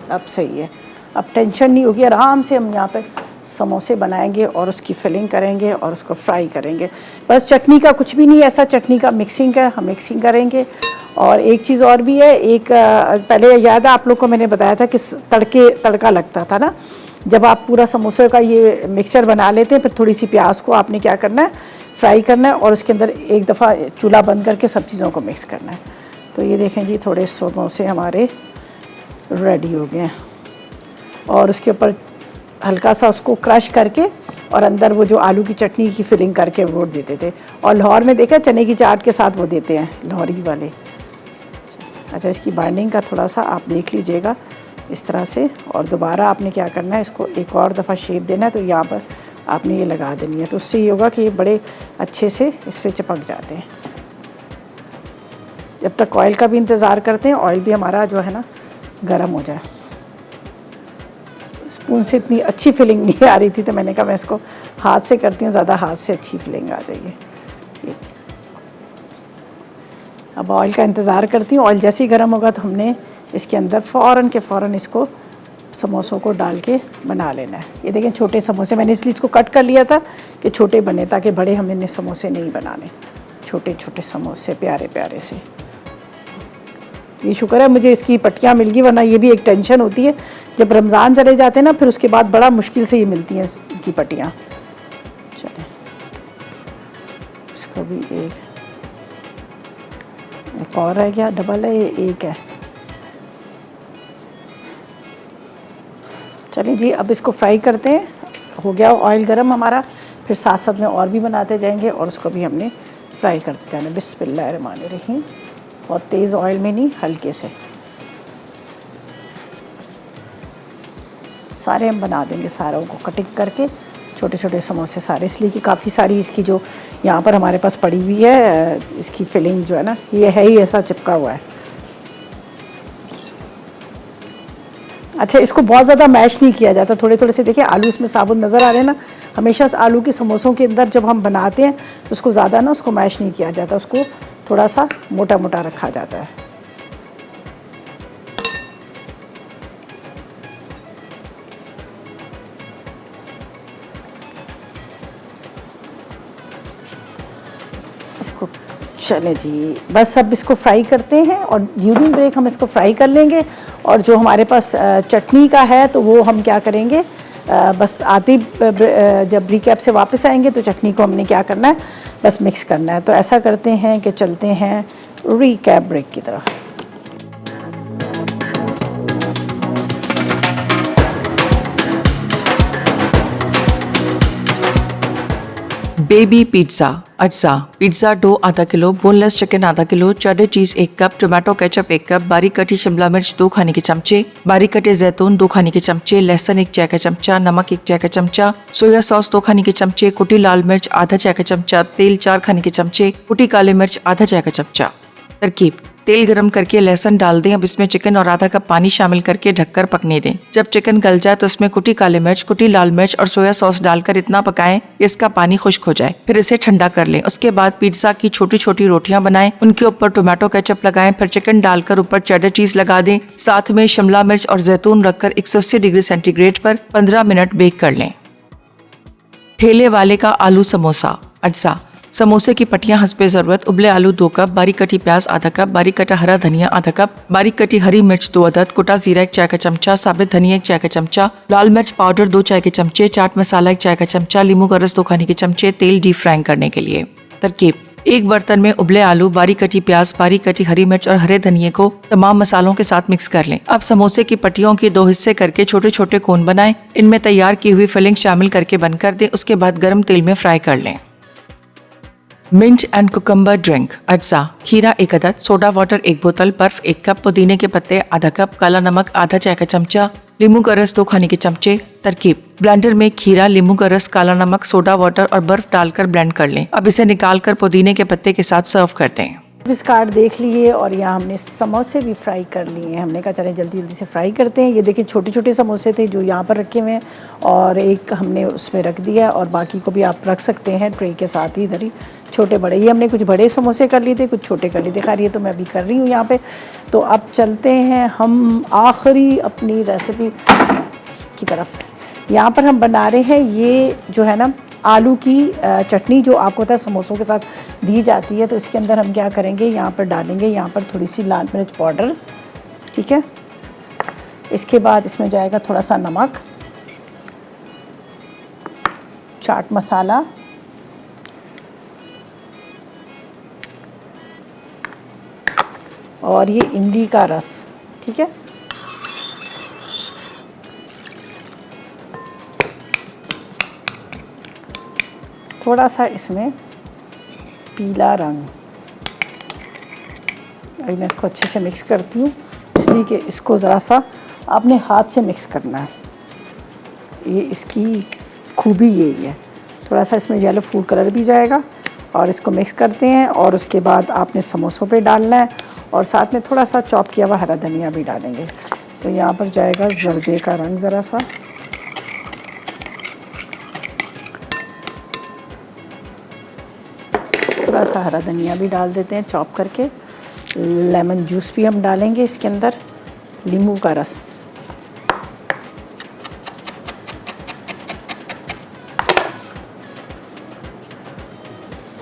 अब सही है, अब टेंशन नहीं होगी, आराम से हम यहाँ पे समोसे बनाएंगे और उसकी फिलिंग करेंगे और उसको फ्राई करेंगे। बस चटनी का कुछ भी नहीं ऐसा, चटनी का मिक्सिंग है, हम मिक्सिंग करेंगे। और एक चीज़ और भी है, एक पहले याद है आप लोग को मैंने बताया था कि तड़का लगता था ना, जब आप पूरा समोसे का ये मिक्सचर बना लेते हैं, फिर थोड़ी सी प्याज को आपने क्या करना है, फ्राई करना है और उसके अंदर एक दफ़ा चूल्हा बंद करके सब चीज़ों को मिक्स करना है। तो ये देखें जी, थोड़े समोसे हमारे रेडी हो गए हैं। और उसके ऊपर हल्का सा उसको क्रश करके और अंदर वो जो आलू की चटनी की फिलिंग करके वो देते थे। और लाहौर में देखा चने की चाट के साथ वो देते हैं लाहौरी वाले। अच्छा, इसकी बाइंडिंग का थोड़ा सा आप देख लीजिएगा इस तरह से। और दोबारा आपने क्या करना है, इसको एक और दफ़ा शेप देना है। तो यहाँ पर आपने ये लगा देनी है, तो उससे ये होगा कि ये बड़े अच्छे से इस पर चिपक जाते हैं। जब तक ऑयल का भी इंतज़ार करते हैं, ऑयल भी हमारा जो है ना गर्म हो जाए। स्पून से इतनी अच्छी फिलिंग नहीं आ रही थी, तो मैंने कहा मैं इसको हाथ से करती हूँ, ज़्यादा हाथ से अच्छी फिलिंग आ जाएगी। अब ऑयल का इंतज़ार करती हूँ। ऑयल जैसे ही गर्म होगा तो हमने इसके अंदर फ़ौरन के फ़ौरन इसको समोसों को डाल के बना लेना है। ये देखें छोटे समोसे, मैंने इसलिए इसको कट कर लिया था कि छोटे बने, ताकि बड़े हमने समोसे नहीं बनाने, छोटे छोटे समोसे प्यारे प्यारे से। ये शुक्र है मुझे इसकी पट्टियाँ मिल गई, वरना ये भी एक टेंशन होती है जब रमज़ान चले जाते हैं ना, फिर उसके बाद बड़ा मुश्किल से ये मिलती हैं इनकी पट्टियाँ। चलें, इसको भी एक और है, क्या डबल है, ये एक है। चलिए जी, अब इसको फ्राई करते हैं। हो गया ऑयल गरम हमारा, फिर साथ साथ में और भी बनाते जाएंगे और उसको भी हमने फ्राई करते जाना। बिस्मिल्लाहिर्रहमानिर्रहीम। बहुत तेज़ ऑयल में नहीं, हल्के से सारे हम बना देंगे। सारों को कटिंग करके छोटे छोटे समोसे सारे, इसलिए कि काफ़ी सारी इसकी जो यहाँ पर हमारे पास पड़ी हुई है, इसकी फिलिंग जो है ना, ये है ही ऐसा चिपका हुआ है। अच्छा, इसको बहुत ज़्यादा मैश नहीं किया जाता, थोड़े थोड़े से देखिए आलू इसमें साबुत नज़र आ रहे हैं ना। हमेशा आलू के समोसों के अंदर जब हम बनाते हैं तो उसको ज़्यादा ना उसको मैश नहीं किया जाता, उसको थोड़ा सा मोटा मोटा रखा जाता है। इसको चले जी, बस अब इसको फ्राई करते हैं और ड्यूरिंग ब्रेक हम इसको फ्राई कर लेंगे। और जो हमारे पास चटनी का है तो वो हम क्या करेंगे, बस आती जब रिकैप से वापस आएंगे तो चटनी को हमने क्या करना है, बस मिक्स करना है। तो ऐसा करते हैं कि चलते हैं रिकैप ब्रेक की तरफ। बेबी पिज़्ज़ा अज्जा पिज़्ज़ा डो आधा किलो, बोनलेस चिकन आधा किलो, चेडर चीज़ 1 कप, टोमेटो केचप 1 कप, बारीक कटी शिमला मिर्च 2 खाने के चमचे, बारीक कटे जैतून 2 खाने के चमचे, लहसुन 1 चाय का चमचा, नमक 1 चाय का चमचा, सोया सॉस 2 खाने के चमचे, कुटी लाल मिर्च आधा चाय का चमचा, तेल 4 खाने के चमचे, कुटी काली मिर्च आधा चाय का चमचा। तरकीब: तेल गरम करके लहसुन डाल दें। अब इसमें चिकन और आधा कप पानी शामिल करके ढककर पकने दें। जब चिकन गल जाए तो उसमें कुटी काली मिर्च, कुटी लाल मिर्च और सोया सॉस डालकर इतना पकाएं कि इसका पानी खुश्क हो जाए। फिर इसे ठंडा कर लें। उसके बाद पिज़्ज़ा की छोटी छोटी रोटियां बनाएं, उनके ऊपर टोमेटो केचप लगाएं, फिर चिकन डालकर ऊपर चेडर चीज लगा दें। साथ में शिमला मिर्च और जैतून रखकर 180 डिग्री सेंटीग्रेड पर 15 मिनट बेक कर लें। ठेले वाले का आलू समोसा अज्जा। समोसे की पट्टियां हस्बे जरूरत। उबले आलू 2 कप, बारीक कटी प्याज आधा कप, बारीक कटा हरा धनिया आधा कप, बारीक कटी हरी मिर्च 2 अदद, कुटा जीरा 1 चाय का चमचा, साबित धनिया 1 चाय का चमचा, लाल मिर्च पाउडर 2 चाय के चमचे, चाट मसाला 1 चाय का चमचा, लींबू का रस 2 खाने के चमचे, तेल डीप फ्राई करने के लिए। तरकीब: एक बर्तन में उबले आलू, बारीक कटी प्याज, बारीक कटी हरी मिर्च और हरे धनिये को तमाम मसालों के साथ मिक्स कर लें। अब समोसे की पट्टियों के 2 हिस्से करके छोटे छोटे कोन बनाएं। इनमें तैयार की हुई फिलिंग शामिल करके बंद कर दें। उसके बाद गर्म तेल में फ्राई कर लें। Mint and cucumber drink. अज्जा: खीरा 1 अदद, सोडा वाटर 1 बोतल, बर्फ 1 कप, पुदीने के पत्ते आधा कप, काला नमक आधा चाय का चमचा, नींबू का रस 2 खाने के चमचे। तरकीब: ब्लेंडर में खीरा, नींबू का रस, काला नमक, सोडा वाटर और बर्फ डालकर ब्लेंड कर लें। अब इसे निकालकर पुदीने के पत्ते के साथ सर्व कर दें। सर्विस कार्ड देख लिए और यहाँ हमने समोसे भी फ्राई कर लिए हैं। हमने कहा चलें जल्दी जल्दी से फ्राई करते हैं। ये देखिए छोटे छोटे समोसे थे जो यहाँ पर रखे हुए हैं और एक हमने उसमें रख दिया और बाकी को भी आप रख सकते हैं ट्रे के साथ ही इधर ही, छोटे बड़े। ये हमने कुछ बड़े समोसे कर लिए थे, कुछ छोटे कर लिए थे। खैर ये तो मैं अभी कर रही हूँ यहाँ पे। तो अब चलते हैं हम आखिरी अपनी रेसिपी की तरफ। यहाँ पर हम बना रहे हैं ये जो है ना आलू की चटनी, जो आपको पता है समोसों के साथ दी जाती है। तो इसके अंदर हम क्या करेंगे, यहाँ पर डालेंगे यहाँ पर थोड़ी सी लाल मिर्च पाउडर, ठीक है। इसके बाद इसमें जाएगा थोड़ा सा नमक, चाट मसाला, और ये इमली का रस, ठीक है। थोड़ा सा इसमें पीला रंग। अभी मैं इसको अच्छे से मिक्स करती हूँ, इसलिए कि इसको ज़रा सा आपने हाथ से मिक्स करना है। ये इसकी खूबी यही है। थोड़ा सा इसमें येलो फूड कलर भी जाएगा और इसको मिक्स करते हैं। और उसके बाद आपने समोसों पे डालना है और साथ में थोड़ा सा चॉप किया हुआ हरा धनिया भी डालेंगे। तो यहाँ पर जाएगा जर्दे का रंग ज़रा सा, थोड़ा सा हरा धनिया भी डाल देते हैं चॉप करके। लेमन जूस भी हम डालेंगे इसके अंदर, नींबू का रस,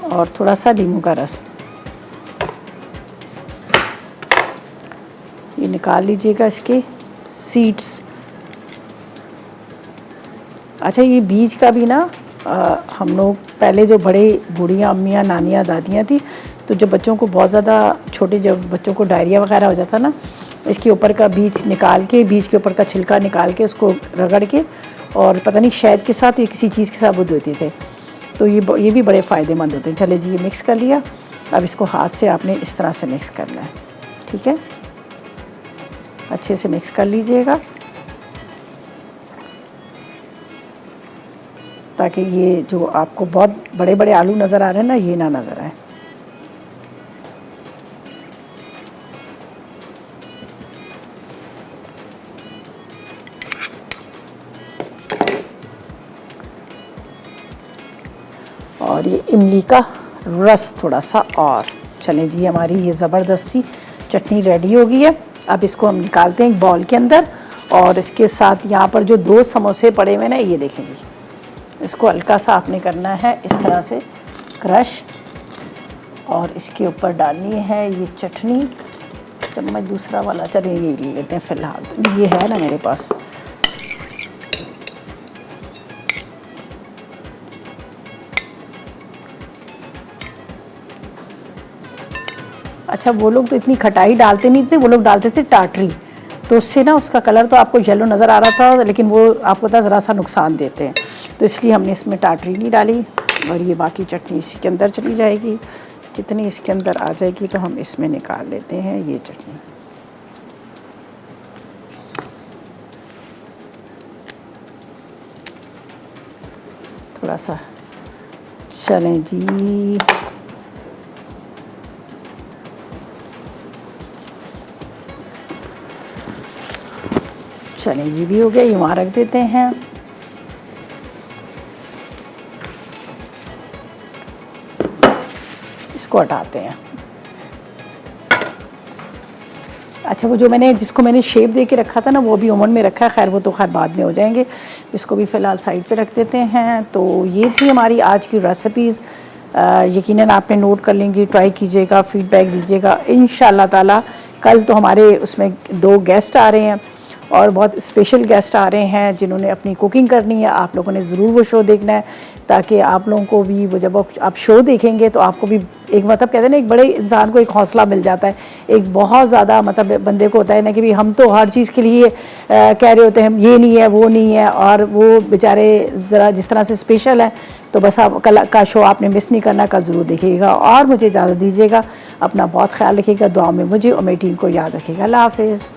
और थोड़ा सा नींबू का रस। ये निकाल लीजिएगा इसके सीड्स। अच्छा ये बीज का भी ना हम लोग पहले जो बड़े बूढ़ियाँ अम्मियाँ नानियाँ दादियाँ थी, तो जब बच्चों को बहुत ज़्यादा छोटे, जब बच्चों को डायरिया वगैरह हो जाता ना, इसके ऊपर का बीज निकाल के, बीज के ऊपर का छिलका निकाल के उसको रगड़ के और पता नहीं शहद के साथ या किसी चीज़ के साथ वो देते थे। तो ये भी बड़े फ़ायदेमंद होते हैं। चले जी ये मिक्स कर लिया। अब इसको हाथ से आपने इस तरह से मिक्स करना है, ठीक है। अच्छे से मिक्स कर लीजिएगा ताकि ये जो आपको बहुत बड़े बड़े आलू नज़र आ रहे हैं ना, ये ना नज़र आए। और ये इमली का रस थोड़ा सा और। चलें जी हमारी ये ज़बरदस्त सी चटनी रेडी हो गई है। अब इसको हम निकालते हैं एक बाउल के अंदर और इसके साथ यहाँ पर जो 2 समोसे पड़े हुए ना, ये देखें जी, इसको हल्का सा आपने करना है इस तरह से क्रश और इसके ऊपर डालनी है ये चटनी। चम्मच दूसरा वाला, चलिए ये ले लेते हैं फ़िलहाल, ये है ना मेरे पास। अच्छा वो लोग तो इतनी खटाई डालते नहीं थे, वो लोग डालते थे टाटरी, तो उससे ना उसका कलर तो आपको येलो नज़र आ रहा था, लेकिन वो आपको पता ज़रा सा नुकसान देते हैं, तो इसलिए हमने इसमें टाटरी नहीं डाली। और ये बाकी चटनी इसी के अंदर चली जाएगी। जितनी इसके अंदर आ जाएगी तो हम इसमें निकाल लेते हैं ये चटनी। थोड़ा सा, चलें जी चलें, ये भी हो गया, ये वहाँ रख देते हैं। इसको हटाते हैं। अच्छा वो जो जिसको मैंने शेप दे के रखा था ना, वो भी ओवन में रखा है। खैर वो तो खैर बाद में हो जाएंगे, इसको भी फ़िलहाल साइड पे रख देते हैं। तो ये थी हमारी आज की रेसिपीज़। यकीनन आपने नोट कर लेंगी, ट्राई कीजिएगा, फीडबैक दीजिएगा। इंशाअल्लाह ताला कल तो हमारे उसमें 2 गेस्ट आ रहे हैं और बहुत स्पेशल गेस्ट आ रहे हैं जिन्होंने अपनी कुकिंग करनी है। आप लोगों ने ज़रूर वो शो देखना है ताकि आप लोगों को भी वो, जब आप शो देखेंगे तो आपको भी एक मतलब कहते हैं ना, एक बड़े इंसान को एक हौसला मिल जाता है। एक बहुत ज़्यादा मतलब बंदे को होता है ना कि भी हम तो हर चीज़ के लिए कह रहे होते हैं, हम ये नहीं है वो नहीं है, और वो बेचारे ज़रा जिस तरह से स्पेशल है। तो बस आप कल का शो आपने मिस नहीं करना, कल ज़रूर देखिएगा। और मुझे इजाज़त दीजिएगा, अपना बहुत ख्याल रखिएगा, दुआ में मुझे और मेरी टीम को याद रखिएगा। अल्लाह हाफिज़।